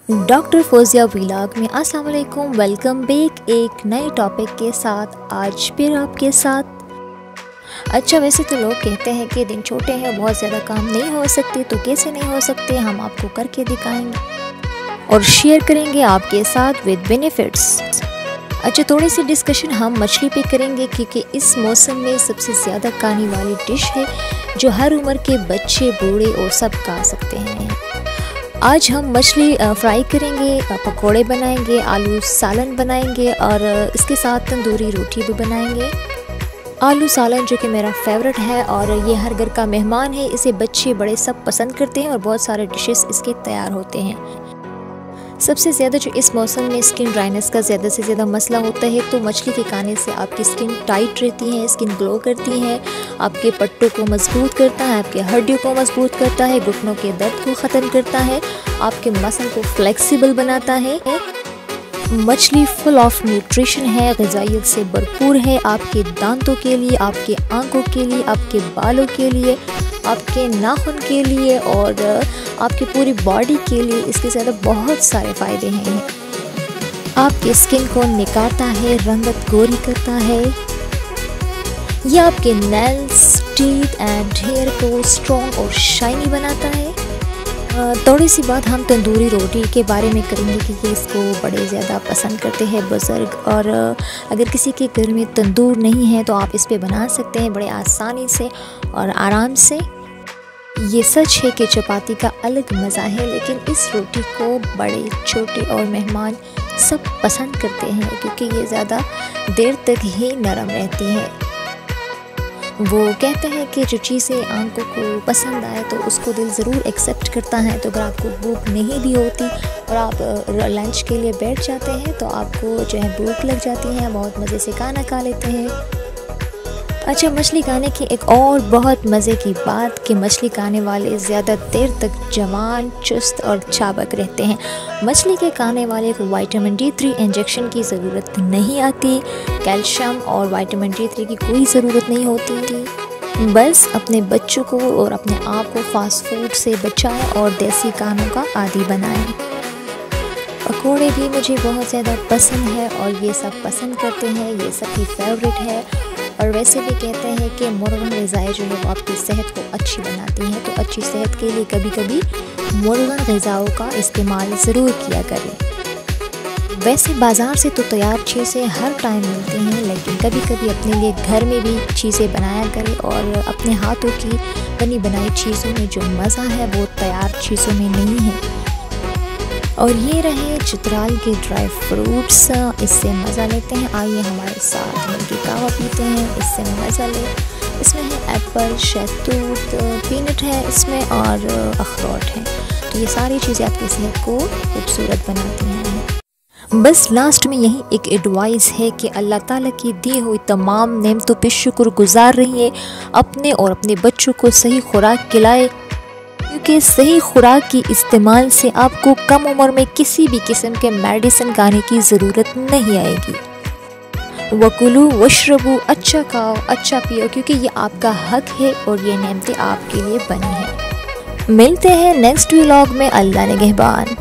Doctor Fauzia vlog में अस्सलाम वालेकुम, वेलकम बैक एक नए टॉपिक के साथ। आज फिर आपके साथ। अच्छा, वैसे तो लोग कहते हैं कि दिन छोटे हैं, बहुत ज़्यादा काम नहीं हो सकते, तो कैसे नहीं हो सकते, हम आपको करके दिखाएंगे और शेयर करेंगे आपके साथ विद बेनिफिट्स। अच्छा, थोड़ी सी डिस्कशन हम मछली पे करेंगे क्योंकि इस मौसम में सबसे ज़्यादा खाने वाली डिश है जो हर उम्र के बच्चे, बूढ़े और सब खा सकते हैं। आज हम मछली फ्राई करेंगे, पकोड़े बनाएंगे, आलू सालन बनाएंगे और इसके साथ तंदूरी रोटी भी बनाएंगे। आलू सालन जो कि मेरा फेवरेट है और ये हर घर का मेहमान है, इसे बच्चे बड़े सब पसंद करते हैं और बहुत सारे डिशेस इसके तैयार होते हैं। सबसे ज़्यादा जो इस मौसम में स्किन ड्राइनेस का ज़्यादा से ज़्यादा मसला होता है, तो मछली के खाने से आपकी स्किन टाइट रहती है, स्किन ग्लो करती है, आपके पट्टों को मजबूत करता है, आपके हड्डियों को मजबूत करता है, घुटनों के दर्द को ख़त्म करता है, आपके मसल को फ्लेक्सिबल बनाता है। मछली फुल ऑफ न्यूट्रिशन है, ग़िज़ाइयत से भरपूर है, आपके दांतों के लिए, आपके आंखों के लिए, आपके बालों के लिए, आपके नाखून के लिए और आपकी पूरी बॉडी के लिए इसके ज़्यादा बहुत सारे फ़ायदे हैं। आपके स्किन को निखारता है, रंगत गोरी करता है, यह आपके नेल्स, टीथ एंड हेयर को स्ट्रॉन्ग और शाइनी बनाता है। थोड़ी सी बात हम तंदूरी रोटी के बारे में करेंगे क्योंकि इसको बड़े ज़्यादा पसंद करते हैं बुज़ुर्ग, और अगर किसी के घर में तंदूर नहीं है तो आप इस पे बना सकते हैं बड़े आसानी से और आराम से। ये सच है कि चपाती का अलग मज़ा है, लेकिन इस रोटी को बड़े, छोटे और मेहमान सब पसंद करते हैं क्योंकि ये ज़्यादा देर तक ही नरम रहती है। वो कहते हैं कि जो चीज़ें आंखों को पसंद आए तो उसको दिल ज़रूर एक्सेप्ट करता है। तो अगर आपको भूख नहीं भी होती और आप लंच के लिए बैठ जाते हैं तो आपको जो है भूख लग जाती है, बहुत मज़े से खाना खा लेते हैं। अच्छा, मछली खाने की एक और बहुत मज़े की बात कि मछली खाने वाले ज़्यादा देर तक जवान, चुस्त और चाबक रहते हैं। मछली के खाने वाले को विटामिन D3 इंजेक्शन की ज़रूरत नहीं आती, कैल्शियम और विटामिन D3 की कोई ज़रूरत नहीं होती थी। बस अपने बच्चों को और अपने आप को फास्ट फूड से बचाएं और देसी खानों का आदी बनाएं। पकोड़े भी मुझे बहुत ज़्यादा पसंद है और ये सब पसंद करते हैं, ये सबकी फेवरेट है। और वैसे भी कहते हैं कि मुर्गन ग़िज़ाएँ जो है वो आपकी सेहत को अच्छी बनाती हैं, तो अच्छी सेहत के लिए कभी कभी मुर्गन ग़िज़ाओं का इस्तेमाल ज़रूर किया करें। वैसे बाज़ार से तो तैयार चीज़ें हर टाइम मिलती हैं, लेकिन कभी कभी अपने लिए घर में भी चीज़ें बनाया करें और अपने हाथों की बनी बनाई चीज़ों में जो मज़ा है वो तैयार चीज़ों में नहीं है। और ये रहे चित्राल के ड्राई फ्रूट्स, इससे मज़ा लेते हैं। आइए हमारे साथ मिलकर कहवा पीते हैं, इससे मज़ा ले। इसमें है एप्पल, शहतूत, पीनट है इसमें और अखरोट है, तो ये सारी चीज़ें आपकी सेहत को खूबसूरत बनाती हैं। बस लास्ट में यही एक एडवाइस है कि अल्लाह ताला की दी हुई तमाम नेमतों पे शुक्रगुजार रहिए, अपने और अपने बच्चों को सही खुराक खिलाए क्योंकि सही खुराक की इस्तेमाल से आपको कम उम्र में किसी भी किस्म के मेडिसिन खाने की ज़रूरत नहीं आएगी। वकुलू वशरबू, अच्छा खाओ, अच्छा पियो क्योंकि ये आपका हक है और ये नेमतें आपके लिए बनी हैं। मिलते हैं नेक्स्ट व्लॉग में। अल्लाह निगहबान।